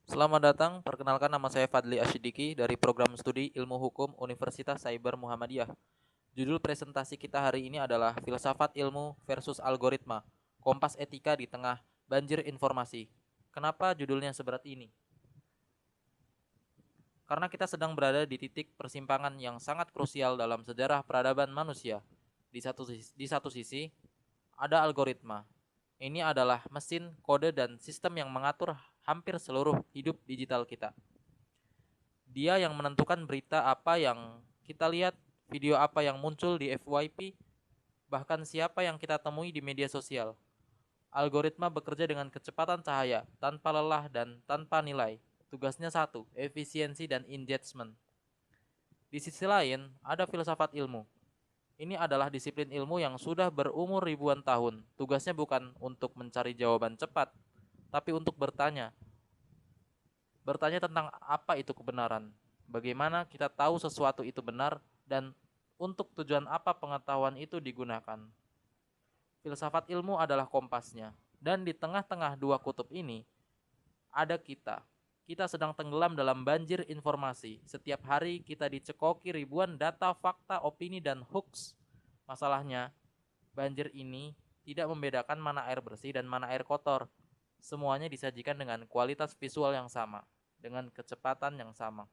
Selamat datang, perkenalkan nama saya Fadli Asyidiki dari Program Studi Ilmu Hukum Universitas Cyber Muhammadiyah. Judul presentasi kita hari ini adalah Filsafat Ilmu versus Algoritma, Kompas Etika di Tengah Banjir Informasi. Kenapa judulnya seberat ini? Karena kita sedang berada di titik persimpangan yang sangat krusial dalam sejarah peradaban manusia. Di satu sisi, ada algoritma. Ini adalah mesin, kode, dan sistem yang mengatur hampir seluruh hidup digital kita. Dia yang menentukan berita apa yang kita lihat, video apa yang muncul di FYP, bahkan siapa yang kita temui di media sosial. Algoritma bekerja dengan kecepatan cahaya, tanpa lelah dan tanpa nilai. Tugasnya satu, efisiensi dan engagement. Di sisi lain, ada filsafat ilmu. Ini adalah disiplin ilmu yang sudah berumur ribuan tahun. Tugasnya bukan untuk mencari jawaban cepat, tapi untuk bertanya. Bertanya tentang apa itu kebenaran, bagaimana kita tahu sesuatu itu benar, dan untuk tujuan apa pengetahuan itu digunakan. Filsafat ilmu adalah kompasnya, dan di tengah-tengah dua kutub ini ada kita. Kita sedang tenggelam dalam banjir informasi. Setiap hari kita dicekoki ribuan data, fakta, opini, dan hoax. Masalahnya, banjir ini tidak membedakan mana air bersih dan mana air kotor. Semuanya disajikan dengan kualitas visual yang sama, dengan kecepatan yang sama.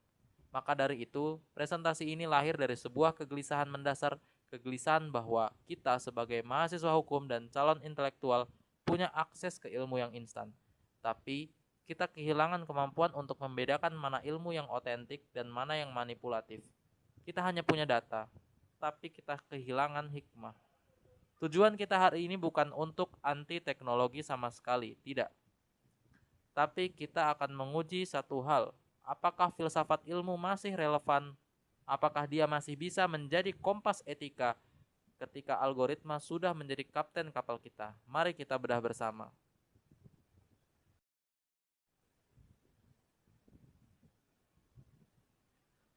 Maka dari itu, presentasi ini lahir dari sebuah kegelisahan mendasar, kegelisahan bahwa kita sebagai mahasiswa hukum dan calon intelektual punya akses ke ilmu yang instan. Tapi, kita kehilangan kemampuan untuk membedakan mana ilmu yang otentik dan mana yang manipulatif. Kita hanya punya data, tapi kita kehilangan hikmah. Tujuan kita hari ini bukan untuk anti teknologi sama sekali, tidak. Tapi kita akan menguji satu hal, apakah filsafat ilmu masih relevan? Apakah dia masih bisa menjadi kompas etika ketika algoritma sudah menjadi kapten kapal kita? Mari kita bedah bersama.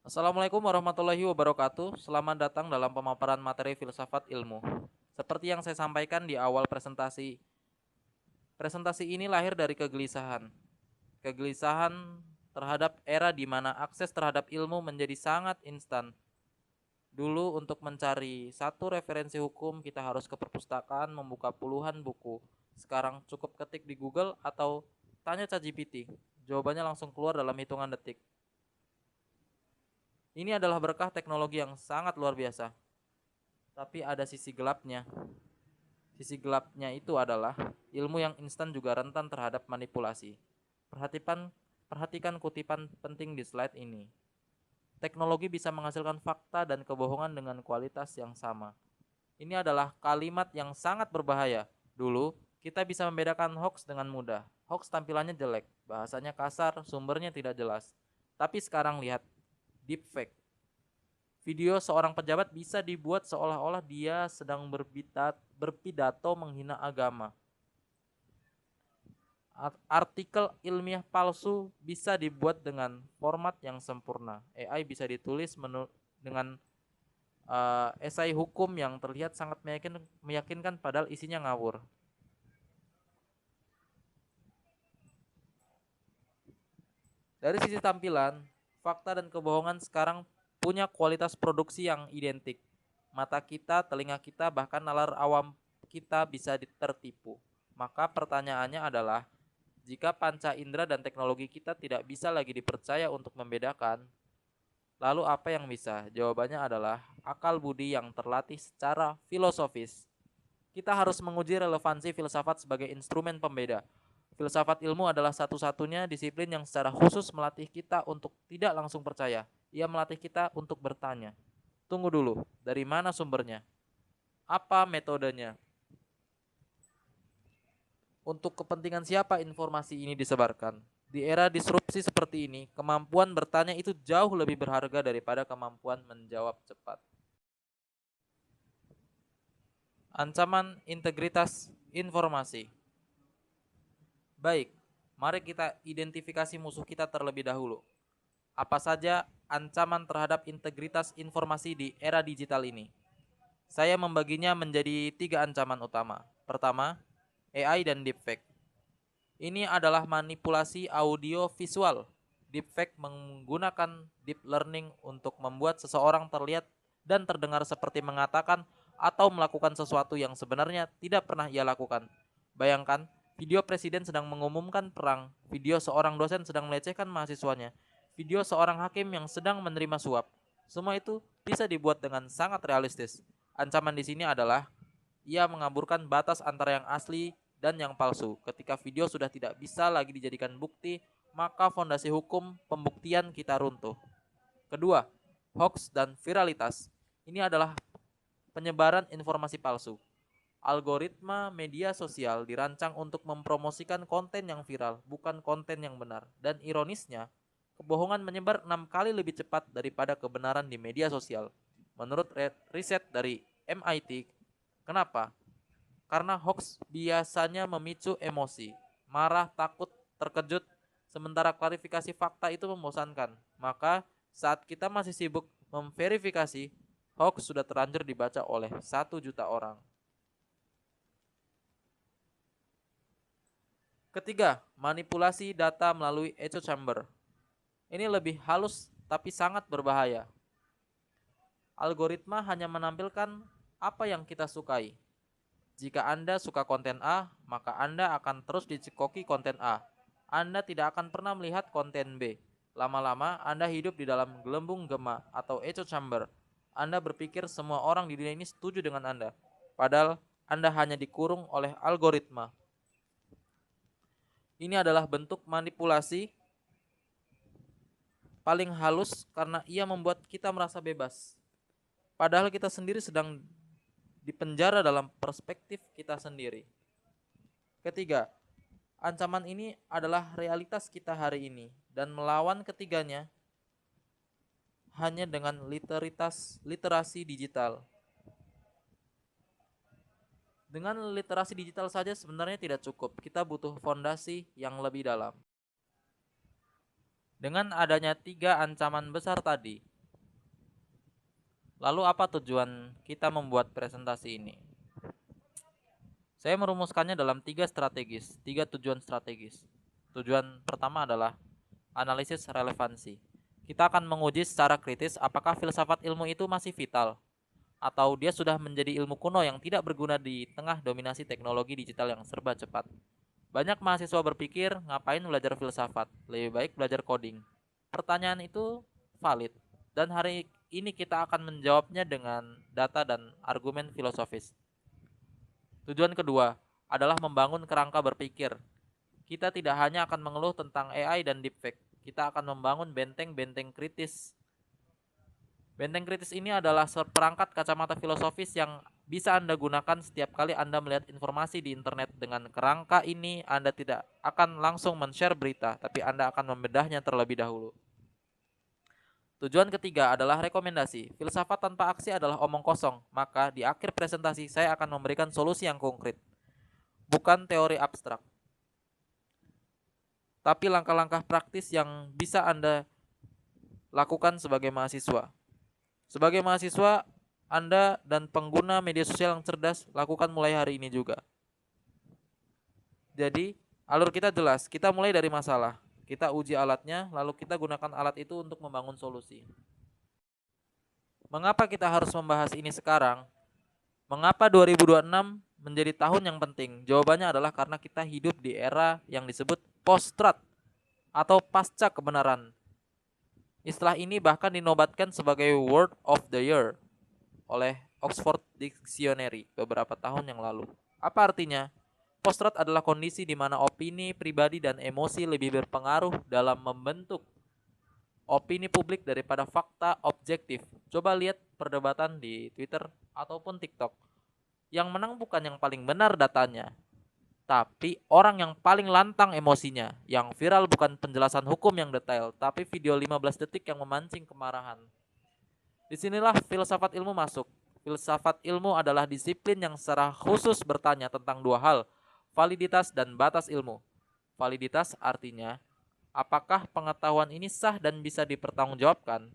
Assalamualaikum warahmatullahi wabarakatuh. Selamat datang dalam pemaparan materi filsafat ilmu. Seperti yang saya sampaikan di awal presentasi, presentasi ini lahir dari kegelisahan. Kegelisahan terhadap era di mana akses terhadap ilmu menjadi sangat instan. Dulu untuk mencari satu referensi hukum kita harus ke perpustakaan membuka puluhan buku. Sekarang cukup ketik di Google atau tanya ChatGPT. Jawabannya langsung keluar dalam hitungan detik. Ini adalah berkah teknologi yang sangat luar biasa. Tapi ada sisi gelapnya. Sisi gelapnya itu adalah ilmu yang instan juga rentan terhadap manipulasi. Perhatikan perhatikan kutipan penting di slide ini. Teknologi bisa menghasilkan fakta dan kebohongan dengan kualitas yang sama. Ini adalah kalimat yang sangat berbahaya. Dulu, kita bisa membedakan hoax dengan mudah. Hoax tampilannya jelek, bahasanya kasar, sumbernya tidak jelas. Tapi sekarang lihat, deepfake. Video seorang pejabat bisa dibuat seolah-olah dia sedang berpidato menghina agama. Artikel ilmiah palsu bisa dibuat dengan format yang sempurna. AI bisa ditulis dengan esai hukum yang terlihat sangat meyakinkan padahal isinya ngawur. Dari sisi tampilan, fakta dan kebohongan sekarang punya kualitas produksi yang identik. Mata kita, telinga kita, bahkan nalar awam kita bisa tertipu. Maka pertanyaannya adalah, jika panca indera dan teknologi kita tidak bisa lagi dipercaya untuk membedakan, lalu apa yang bisa? Jawabannya adalah akal budi yang terlatih secara filosofis. Kita harus menguji relevansi filsafat sebagai instrumen pembeda. Filsafat ilmu adalah satu-satunya disiplin yang secara khusus melatih kita untuk tidak langsung percaya. Ia melatih kita untuk bertanya. Tunggu dulu, dari mana sumbernya? Apa metodenya? Untuk kepentingan siapa informasi ini disebarkan? Di era disrupsi seperti ini, kemampuan bertanya itu jauh lebih berharga daripada kemampuan menjawab cepat. Ancaman integritas informasi. Baik, mari kita identifikasi musuh kita terlebih dahulu. Apa saja ancaman terhadap integritas informasi di era digital ini? Saya membaginya menjadi 3 ancaman utama. Pertama, AI dan deepfake. Ini adalah manipulasi audio visual. Deepfake menggunakan deep learning untuk membuat seseorang terlihat dan terdengar seperti mengatakan atau melakukan sesuatu yang sebenarnya tidak pernah ia lakukan. Bayangkan, video presiden sedang mengumumkan perang, video seorang dosen sedang melecehkan mahasiswanya, video seorang hakim yang sedang menerima suap. Semua itu bisa dibuat dengan sangat realistis. Ancaman di sini adalah ia mengaburkan batas antara yang asli dan yang palsu. Ketika video sudah tidak bisa lagi dijadikan bukti, maka fondasi hukum pembuktian kita runtuh. Kedua, hoax dan viralitas. Ini adalah penyebaran informasi palsu. Algoritma media sosial dirancang untuk mempromosikan konten yang viral, bukan konten yang benar. Dan ironisnya, kebohongan menyebar 6 kali lebih cepat daripada kebenaran di media sosial. Menurut riset dari MIT, kenapa? Karena hoax biasanya memicu emosi, marah, takut, terkejut, sementara klarifikasi fakta itu membosankan. Maka saat kita masih sibuk memverifikasi, hoax sudah terlanjur dibaca oleh 1 juta orang. Ketiga, manipulasi data melalui echo chamber. Ini lebih halus tapi sangat berbahaya. Algoritma hanya menampilkan apa yang kita sukai. Jika Anda suka konten A, maka Anda akan terus dicekoki konten A. Anda tidak akan pernah melihat konten B. Lama-lama, Anda hidup di dalam gelembung gema atau echo chamber. Anda berpikir semua orang di dunia ini setuju dengan Anda. Padahal, Anda hanya dikurung oleh algoritma. Ini adalah bentuk manipulasi paling halus karena ia membuat kita merasa bebas. Padahal kita sendiri sedang dipenjara dalam perspektif kita sendiri. Ketiga, ancaman ini adalah realitas kita hari ini dan melawan ketiganya hanya dengan literasi digital. Dengan literasi digital saja sebenarnya tidak cukup. Kita butuh fondasi yang lebih dalam. Dengan adanya 3 ancaman besar tadi, lalu apa tujuan kita membuat presentasi ini? Saya merumuskannya dalam 3 tujuan strategis. Tujuan pertama adalah analisis relevansi. Kita akan menguji secara kritis apakah filsafat ilmu itu masih vital, atau dia sudah menjadi ilmu kuno yang tidak berguna di tengah dominasi teknologi digital yang serba cepat. Banyak mahasiswa berpikir, ngapain belajar filsafat? Lebih baik belajar coding. Pertanyaan itu valid, dan hari ini kita akan menjawabnya dengan data dan argumen filosofis. Tujuan kedua adalah membangun kerangka berpikir. Kita tidak hanya akan mengeluh tentang AI dan deepfake, kita akan membangun benteng-benteng kritis. Benteng kritis ini adalah seperangkat kacamata filosofis yang bisa Anda gunakan setiap kali Anda melihat informasi di internet. Dengan kerangka ini, Anda tidak akan langsung men-share berita, tapi Anda akan membedahnya terlebih dahulu. Tujuan ketiga adalah rekomendasi. Filsafat tanpa aksi adalah omong kosong, maka di akhir presentasi saya akan memberikan solusi yang konkret, bukan teori abstrak, tapi langkah-langkah praktis yang bisa Anda lakukan sebagai mahasiswa. Sebagai mahasiswa, Anda dan pengguna media sosial yang cerdas lakukan mulai hari ini juga. Jadi, alur kita jelas. Kita mulai dari masalah. Kita uji alatnya, lalu kita gunakan alat itu untuk membangun solusi. Mengapa kita harus membahas ini sekarang? Mengapa 2026 menjadi tahun yang penting? Jawabannya adalah karena kita hidup di era yang disebut post-truth atau pasca kebenaran. Istilah ini bahkan dinobatkan sebagai Word of the Year oleh Oxford Dictionary beberapa tahun yang lalu. Apa artinya? Post-truth adalah kondisi di mana opini pribadi dan emosi lebih berpengaruh dalam membentuk opini publik daripada fakta objektif. Coba lihat perdebatan di Twitter ataupun TikTok. Yang menang bukan yang paling benar datanya, tapi orang yang paling lantang emosinya. Yang viral bukan penjelasan hukum yang detail, tapi video 15 detik yang memancing kemarahan. Disinilah filsafat ilmu masuk. Filsafat ilmu adalah disiplin yang secara khusus bertanya tentang 2 hal, validitas dan batas ilmu. Validitas artinya, apakah pengetahuan ini sah dan bisa dipertanggungjawabkan?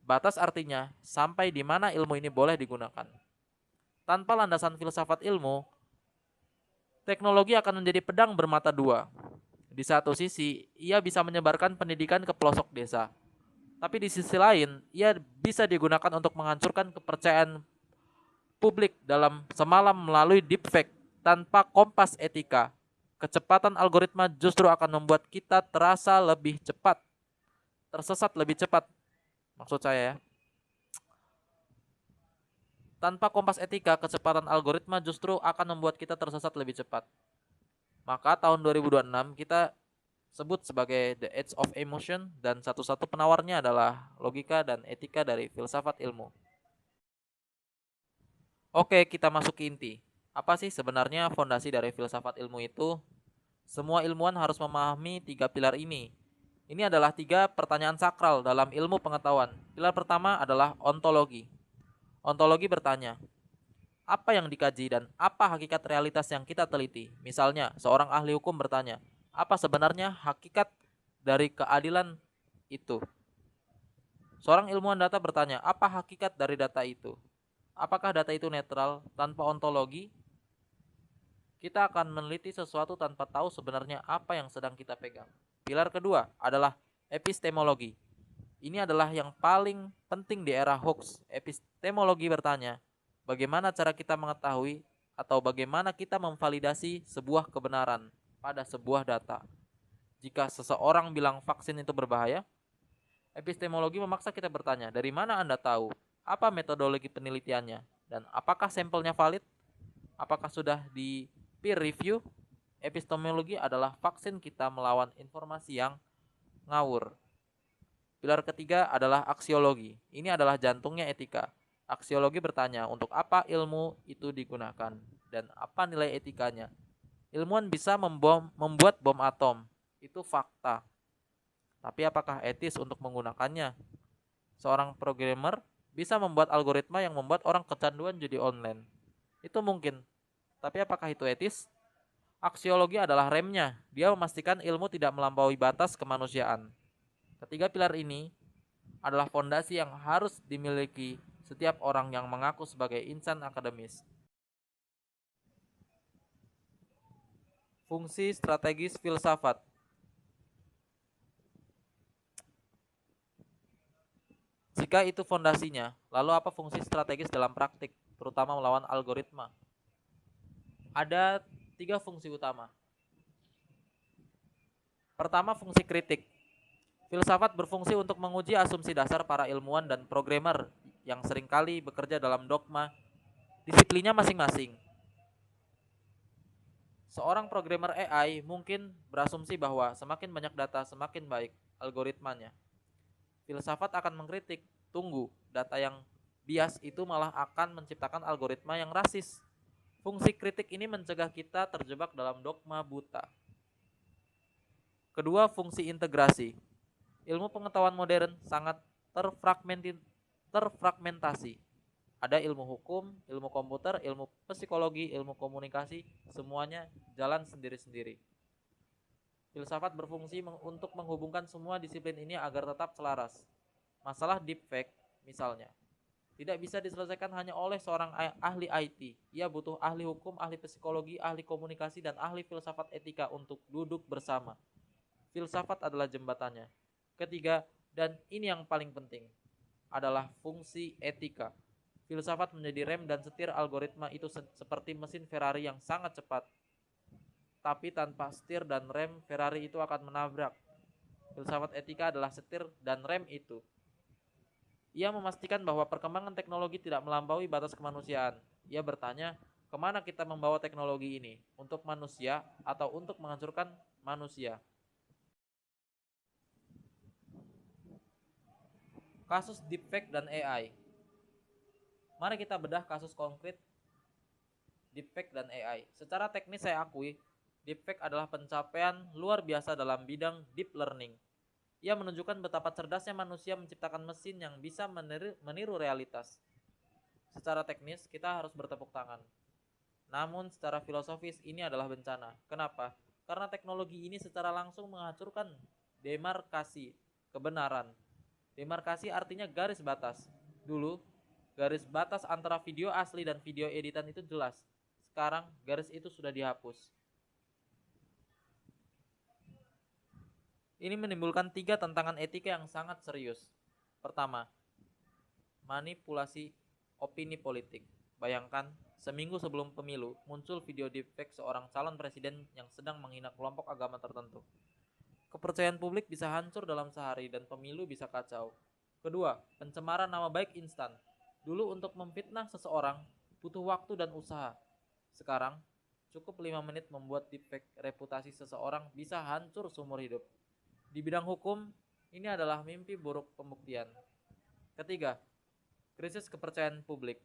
Batas artinya, sampai di mana ilmu ini boleh digunakan. Tanpa landasan filsafat ilmu, Teknologi akan menjadi pedang bermata dua. Di satu sisi, ia bisa menyebarkan pendidikan ke pelosok desa. Tapi di sisi lain, ia bisa digunakan untuk menghancurkan kepercayaan publik dalam semalam melalui deepfake tanpa kompas etika. Kecepatan algoritma justru akan membuat kita terasa lebih cepat, tersesat lebih cepat. Maksud saya ya. Tanpa kompas etika, kecepatan algoritma justru akan membuat kita tersesat lebih cepat. Maka tahun 2026 kita sebut sebagai The Age of Emotion dan satu-satu penawarnya adalah logika dan etika dari filsafat ilmu. Oke, kita masuk ke inti. Apa sih sebenarnya fondasi dari filsafat ilmu itu? Semua ilmuwan harus memahami tiga pilar ini. Ini adalah tiga pertanyaan sakral dalam ilmu pengetahuan. Pilar pertama adalah ontologi. Ontologi bertanya, apa yang dikaji dan apa hakikat realitas yang kita teliti? Misalnya, seorang ahli hukum bertanya, apa sebenarnya hakikat dari keadilan itu? Seorang ilmuwan data bertanya, apa hakikat dari data itu? Apakah data itu netral? Tanpa ontologi, kita akan meneliti sesuatu tanpa tahu sebenarnya apa yang sedang kita pegang. Pilar kedua adalah epistemologi. Ini adalah yang paling penting di era hoax. Epistemologi bertanya, bagaimana cara kita mengetahui atau bagaimana kita memvalidasi sebuah kebenaran pada sebuah data. Jika seseorang bilang vaksin itu berbahaya, epistemologi memaksa kita bertanya, dari mana Anda tahu? Apa metodologi penelitiannya? Dan apakah sampelnya valid? Apakah sudah di peer review? Epistemologi adalah vaksin kita melawan informasi yang ngawur. Pilar ketiga adalah aksiologi. Ini adalah jantungnya etika. Aksiologi bertanya, untuk apa ilmu itu digunakan dan apa nilai etikanya. Ilmuwan bisa membuat bom atom, itu fakta. Tapi apakah etis untuk menggunakannya? Seorang programmer bisa membuat algoritma yang membuat orang kecanduan judi online. Itu mungkin. Tapi apakah itu etis? Aksiologi adalah remnya. Dia memastikan ilmu tidak melampaui batas kemanusiaan. Ketiga pilar ini adalah fondasi yang harus dimiliki setiap orang yang mengaku sebagai insan akademis. Fungsi strategis filsafat. Jika itu fondasinya, lalu apa fungsi strategis dalam praktik, terutama melawan algoritma? Ada tiga fungsi utama. Pertama, fungsi kritik. Filsafat berfungsi untuk menguji asumsi dasar para ilmuwan dan programmer yang seringkali bekerja dalam dogma disiplinnya masing-masing. Seorang programmer AI mungkin berasumsi bahwa semakin banyak data semakin baik algoritmanya. Filsafat akan mengkritik, tunggu, data yang bias itu malah akan menciptakan algoritma yang rasis. Fungsi kritik ini mencegah kita terjebak dalam dogma buta. Kedua, fungsi integrasi. Ilmu pengetahuan modern sangat terfragmentasi. Ada ilmu hukum, ilmu komputer, ilmu psikologi, ilmu komunikasi, semuanya jalan sendiri-sendiri. Filsafat berfungsi untuk menghubungkan semua disiplin ini agar tetap selaras. Masalah deepfake, misalnya, tidak bisa diselesaikan hanya oleh seorang ahli IT. Ia butuh ahli hukum, ahli psikologi, ahli komunikasi, dan ahli filsafat etika untuk duduk bersama. Filsafat adalah jembatannya. Ketiga, dan ini yang paling penting, adalah fungsi etika. Filsafat menjadi rem dan setir algoritma itu seperti mesin Ferrari yang sangat cepat. Tapi tanpa setir dan rem, Ferrari itu akan menabrak. Filsafat etika adalah setir dan rem itu. Ia memastikan bahwa perkembangan teknologi tidak melampaui batas kemanusiaan. Ia bertanya, kemana kita membawa teknologi ini? Untuk manusia atau untuk menghancurkan manusia? Kasus deepfake dan AI. Mari kita bedah kasus konkret deepfake dan AI. Secara teknis saya akui, deepfake adalah pencapaian luar biasa dalam bidang deep learning. Ia menunjukkan betapa cerdasnya manusia menciptakan mesin yang bisa meniru realitas. Secara teknis, kita harus bertepuk tangan. Namun secara filosofis ini adalah bencana. Kenapa? Karena teknologi ini secara langsung menghancurkan demarkasi kebenaran. Demarkasi artinya garis batas. Dulu, garis batas antara video asli dan video editan itu jelas. Sekarang, garis itu sudah dihapus. Ini menimbulkan 3 tantangan etika yang sangat serius. Pertama, manipulasi opini politik. Bayangkan, seminggu sebelum pemilu muncul video deepfake seorang calon presiden yang sedang menghina kelompok agama tertentu. Kepercayaan publik bisa hancur dalam sehari dan pemilu bisa kacau. Kedua, pencemaran nama baik instan. Dulu untuk memfitnah seseorang butuh waktu dan usaha. Sekarang, cukup 5 menit membuat deepfake reputasi seseorang bisa hancur seumur hidup. Di bidang hukum, ini adalah mimpi buruk pembuktian. Ketiga, krisis kepercayaan publik.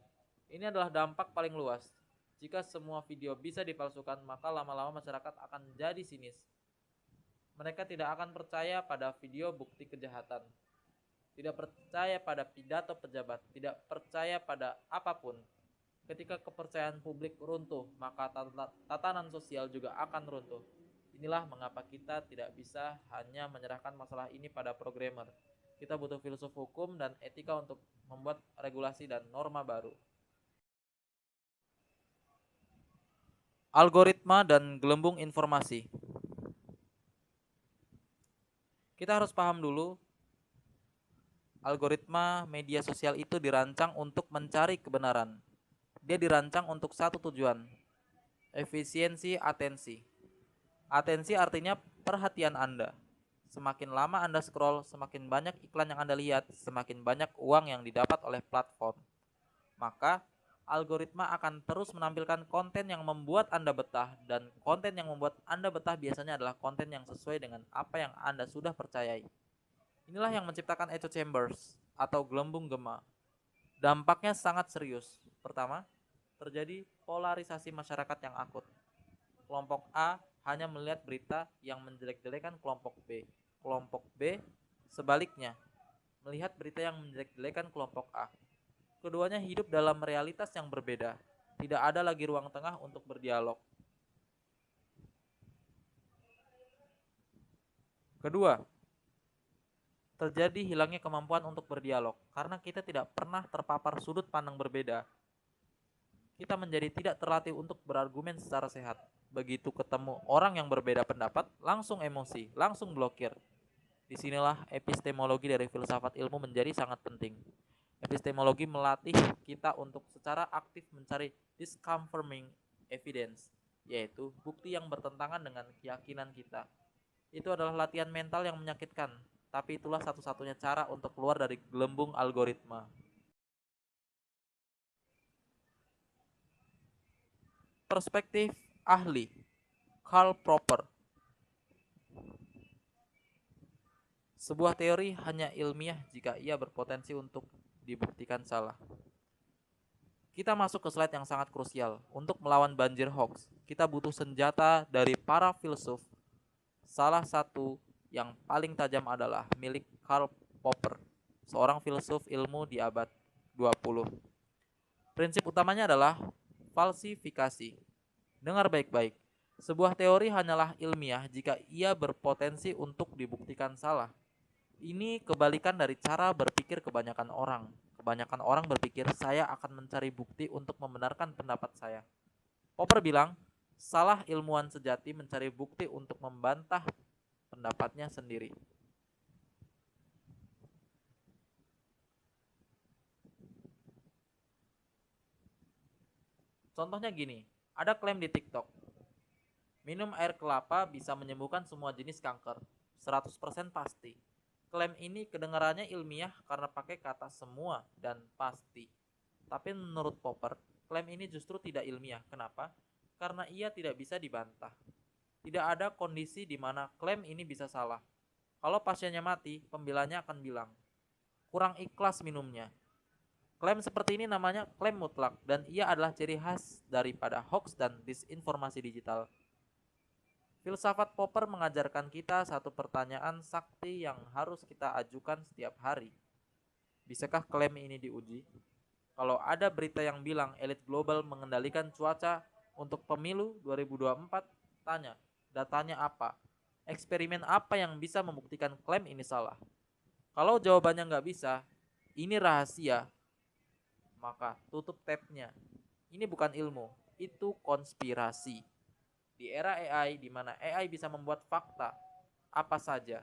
Ini adalah dampak paling luas. Jika semua video bisa dipalsukan, maka lama-lama masyarakat akan jadi sinis. Mereka tidak akan percaya pada video bukti kejahatan, tidak percaya pada pidato pejabat, tidak percaya pada apapun. Ketika kepercayaan publik runtuh, maka tatanan sosial juga akan runtuh. Inilah mengapa kita tidak bisa hanya menyerahkan masalah ini pada programmer. Kita butuh filsuf hukum dan etika untuk membuat regulasi dan norma baru. Algoritma dan gelembung informasi. Kita harus paham dulu, algoritma media sosial itu dirancang untuk mencari kebenaran. Dia dirancang untuk satu tujuan, efisiensi atensi. Atensi artinya perhatian Anda. Semakin lama Anda scroll, semakin banyak iklan yang Anda lihat, semakin banyak uang yang didapat oleh platform. Maka, algoritma akan terus menampilkan konten yang membuat Anda betah, dan konten yang membuat Anda betah biasanya adalah konten yang sesuai dengan apa yang Anda sudah percayai. Inilah yang menciptakan echo chambers atau gelembung gema. Dampaknya sangat serius. Pertama, terjadi polarisasi masyarakat yang akut. Kelompok A hanya melihat berita yang menjelek-jelekan kelompok B. Kelompok B sebaliknya melihat berita yang menjelek-jelekan kelompok A. Keduanya hidup dalam realitas yang berbeda. Tidak ada lagi ruang tengah untuk berdialog. Kedua, terjadi hilangnya kemampuan untuk berdialog karena kita tidak pernah terpapar sudut pandang berbeda. Kita menjadi tidak terlatih untuk berargumen secara sehat. Begitu ketemu orang yang berbeda pendapat, langsung emosi, langsung blokir. Disinilah epistemologi dari filsafat ilmu menjadi sangat penting. Epistemologi melatih kita untuk secara aktif mencari disconfirming evidence, yaitu bukti yang bertentangan dengan keyakinan kita. Itu adalah latihan mental yang menyakitkan, tapi itulah satu-satunya cara untuk keluar dari gelembung algoritma. Perspektif ahli Karl Popper. Sebuah teori hanya ilmiah jika ia berpotensi untuk dibuktikan salah. Kita masuk ke slide yang sangat krusial. Untuk melawan banjir hoax, kita butuh senjata dari para filsuf. Salah satu yang paling tajam adalah milik Karl Popper, seorang filsuf ilmu di abad 20. Prinsip utamanya adalah falsifikasi. Dengar baik-baik. Sebuah teori hanyalah ilmiah jika ia berpotensi untuk dibuktikan salah. Ini kebalikan dari cara berpikir kebanyakan orang. Kebanyakan orang berpikir saya akan mencari bukti untuk membenarkan pendapat saya. Popper bilang, salah ilmuwan sejati mencari bukti untuk membantah pendapatnya sendiri. Contohnya gini, ada klaim di TikTok. Minum air kelapa bisa menyembuhkan semua jenis kanker. 100% pasti. Klaim ini kedengarannya ilmiah karena pakai kata semua dan pasti. Tapi menurut Popper, klaim ini justru tidak ilmiah. Kenapa? Karena ia tidak bisa dibantah. Tidak ada kondisi di mana klaim ini bisa salah. Kalau pasiennya mati, pembelanya akan bilang, kurang ikhlas minumnya. Klaim seperti ini namanya klaim mutlak dan ia adalah ciri khas daripada hoax dan disinformasi digital. Filsafat Popper mengajarkan kita satu pertanyaan sakti yang harus kita ajukan setiap hari. Bisakah klaim ini diuji? Kalau ada berita yang bilang elit global mengendalikan cuaca untuk pemilu 2024, tanya, datanya apa? Eksperimen apa yang bisa membuktikan klaim ini salah? Kalau jawabannya nggak bisa, ini rahasia, maka tutup tabnya. Ini bukan ilmu, itu konspirasi. Di era AI di mana AI bisa membuat fakta apa saja,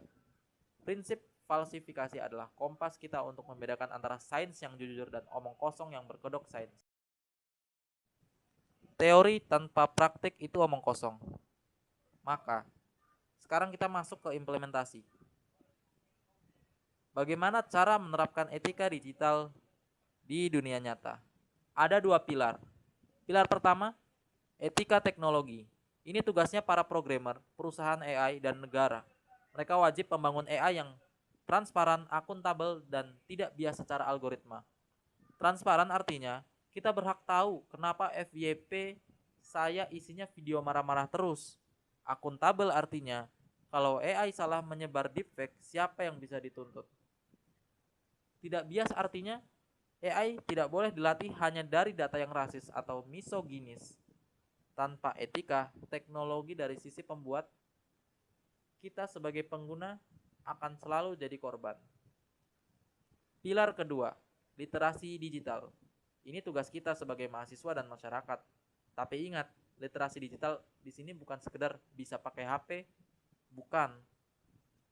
Prinsip falsifikasi adalah kompas kita untuk membedakan antara sains yang jujur dan omong kosong yang berkedok sains. Teori tanpa praktik itu omong kosong. Maka, sekarang kita masuk ke implementasi. Bagaimana cara menerapkan etika digital di dunia nyata? Ada dua pilar. Pilar pertama, etika teknologi. Ini tugasnya para programmer, perusahaan AI, dan negara. Mereka wajib membangun AI yang transparan, akuntabel, dan tidak bias secara algoritma. Transparan artinya kita berhak tahu kenapa FYP saya isinya video marah-marah terus. Akuntabel artinya kalau AI salah menyebar deepfake, siapa yang bisa dituntut? Tidak bias artinya AI tidak boleh dilatih hanya dari data yang rasis atau misoginis. Tanpa etika, teknologi dari sisi pembuat, kita sebagai pengguna akan selalu jadi korban. Pilar kedua, literasi digital. Ini tugas kita sebagai mahasiswa dan masyarakat. Tapi ingat, literasi digital di sini bukan sekedar bisa pakai HP, bukan.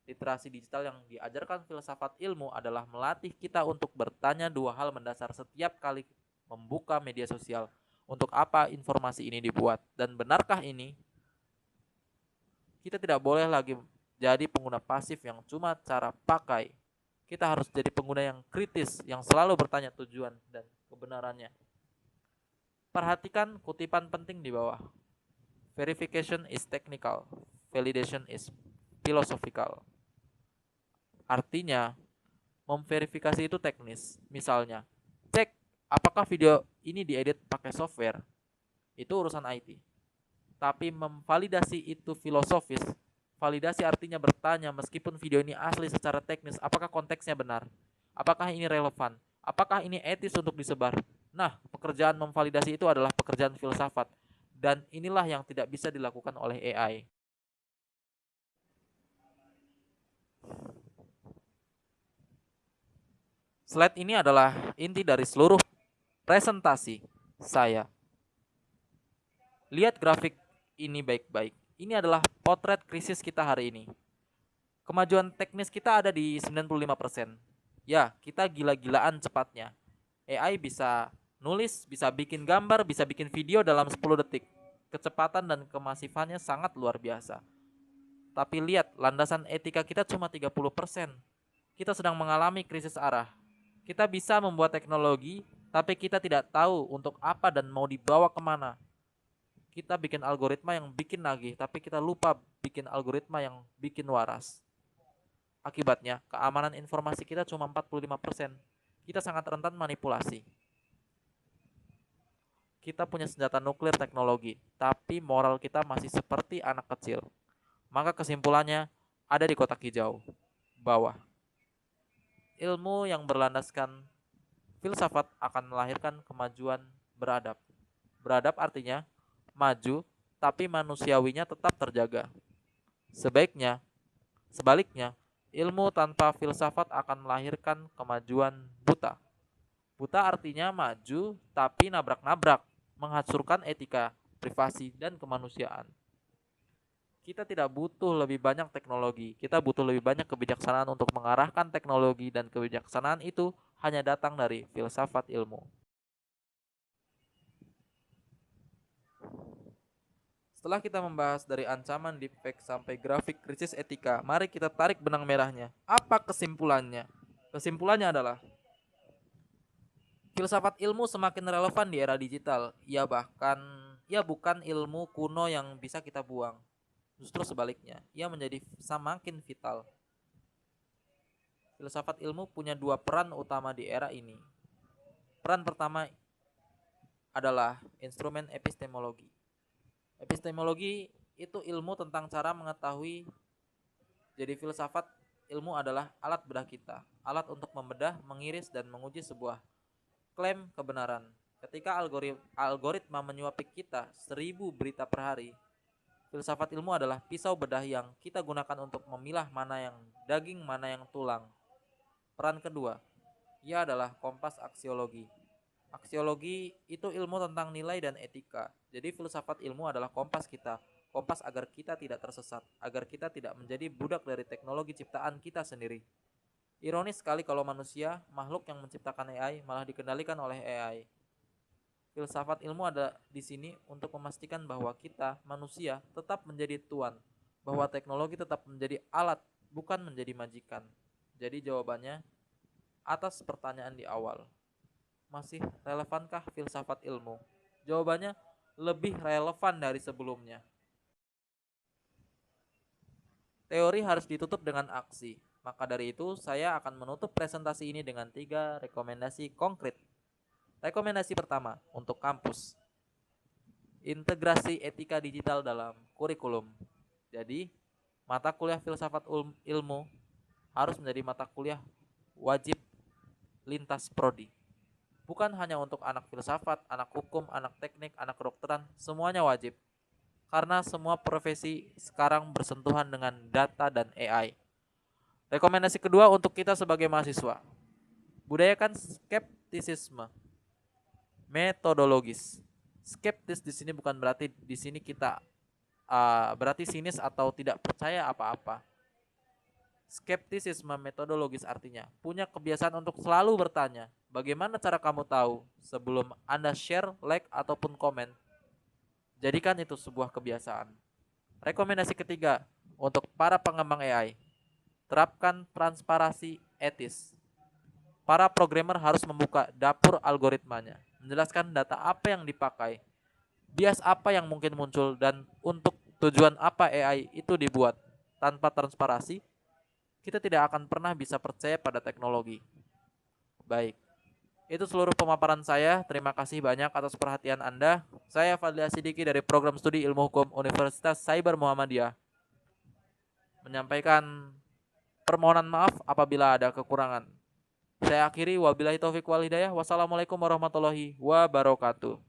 Literasi digital yang diajarkan filsafat ilmu adalah melatih kita untuk bertanya dua hal mendasar setiap kali membuka media sosial. Untuk apa informasi ini dibuat? Dan benarkah ini? Kita tidak boleh lagi jadi pengguna pasif yang cuma cara pakai. Kita harus jadi pengguna yang kritis, yang selalu bertanya tujuan dan kebenarannya. Perhatikan kutipan penting di bawah. Verification is technical, validation is philosophical. Artinya, memverifikasi itu teknis. Misalnya, cek apakah video ini diedit pakai software. Itu urusan IT. Tapi memvalidasi itu filosofis. Validasi artinya bertanya meskipun video ini asli secara teknis, apakah konteksnya benar? Apakah ini relevan? Apakah ini etis untuk disebar? Nah, pekerjaan memvalidasi itu adalah pekerjaan filsafat. Dan inilah yang tidak bisa dilakukan oleh AI. Slide ini adalah inti dari seluruh presentasi saya. Lihat grafik ini baik-baik. Ini adalah potret krisis kita hari ini. Kemajuan teknis kita ada di 95%. Ya, kita gila-gilaan cepatnya. AI bisa nulis, bisa bikin gambar, bisa bikin video dalam 10 detik. Kecepatan dan kemasifannya sangat luar biasa. Tapi lihat, landasan etika kita cuma 30%. Kita sedang mengalami krisis arah. Kita bisa membuat teknologi, tapi kita tidak tahu untuk apa dan mau dibawa kemana. Kita bikin algoritma yang bikin nagih, tapi kita lupa bikin algoritma yang bikin waras. Akibatnya, keamanan informasi kita cuma 45%. Kita sangat rentan manipulasi. Kita punya senjata nuklir teknologi, tapi moral kita masih seperti anak kecil. Maka kesimpulannya ada di kotak hijau bawah. Ilmu yang berlandaskan filsafat akan melahirkan kemajuan beradab. Beradab artinya maju, tapi manusiawinya tetap terjaga. Sebaliknya, ilmu tanpa filsafat akan melahirkan kemajuan buta. Buta artinya maju, tapi nabrak-nabrak, menghancurkan etika, privasi, dan kemanusiaan. Kita tidak butuh lebih banyak teknologi, kita butuh lebih banyak kebijaksanaan untuk mengarahkan teknologi, dan kebijaksanaan itu hanya datang dari filsafat ilmu. Setelah kita membahas dari ancaman deepfake sampai grafik krisis etika, mari kita tarik benang merahnya. Apa kesimpulannya? Kesimpulannya adalah filsafat ilmu semakin relevan di era digital. Ia bukan ilmu kuno yang bisa kita buang. Justru sebaliknya, ia menjadi semakin vital. Filsafat ilmu punya dua peran utama di era ini. Peran pertama adalah instrumen epistemologi. Epistemologi itu ilmu tentang cara mengetahui. Jadi filsafat ilmu adalah alat bedah kita, alat untuk membedah, mengiris, dan menguji sebuah klaim kebenaran. Ketika algoritma menyuapi kita 1000 berita per hari, filsafat ilmu adalah pisau bedah yang kita gunakan untuk memilah mana yang daging, mana yang tulang. Peran kedua, ia adalah kompas aksiologi. Aksiologi itu ilmu tentang nilai dan etika. Jadi filsafat ilmu adalah kompas kita Kompas agar kita tidak tersesat, agar kita tidak menjadi budak dari teknologi ciptaan kita sendiri. Ironis sekali kalau manusia, makhluk yang menciptakan AI, malah dikendalikan oleh AI. Filsafat ilmu ada di sini untuk memastikan bahwa kita, manusia, tetap menjadi tuan, bahwa teknologi tetap menjadi alat, bukan menjadi majikan. Jadi jawabannya, atas pertanyaan di awal, masih relevankah filsafat ilmu? Jawabannya lebih relevan dari sebelumnya. Teori harus ditutup dengan aksi. Maka dari itu, saya akan menutup presentasi ini dengan 3 rekomendasi konkret. Rekomendasi pertama untuk kampus. Integrasi etika digital dalam kurikulum. Jadi, mata kuliah filsafat ilmu harus menjadi mata kuliah wajib lintas prodi. Bukan hanya untuk anak filsafat, anak hukum, anak teknik, anak kedokteran, semuanya wajib. Karena semua profesi sekarang bersentuhan dengan data dan AI. Rekomendasi kedua untuk kita sebagai mahasiswa. Budayakan skeptisisme metodologis. Skeptis di sini bukan berarti di sini kita berarti sinis atau tidak percaya apa-apa. Skeptisisme metodologis artinya punya kebiasaan untuk selalu bertanya, bagaimana cara kamu tahu sebelum Anda share, like, ataupun komen. Jadikan itu sebuah kebiasaan. Rekomendasi ketiga untuk para pengembang AI, terapkan transparansi etis. Para programmer harus membuka dapur algoritmanya, menjelaskan data apa yang dipakai, bias apa yang mungkin muncul, dan untuk tujuan apa AI itu dibuat. Tanpa transparansi, kita tidak akan pernah bisa percaya pada teknologi. Baik, itu seluruh pemaparan saya. Terima kasih banyak atas perhatian Anda. Saya Fadli Sidiki dari Program Studi Ilmu Hukum Universitas Cyber Muhammadiyah menyampaikan permohonan maaf apabila ada kekurangan. Saya akhiri, wabillahi taufik wal hidayah. Wassalamualaikum warahmatullahi wabarakatuh.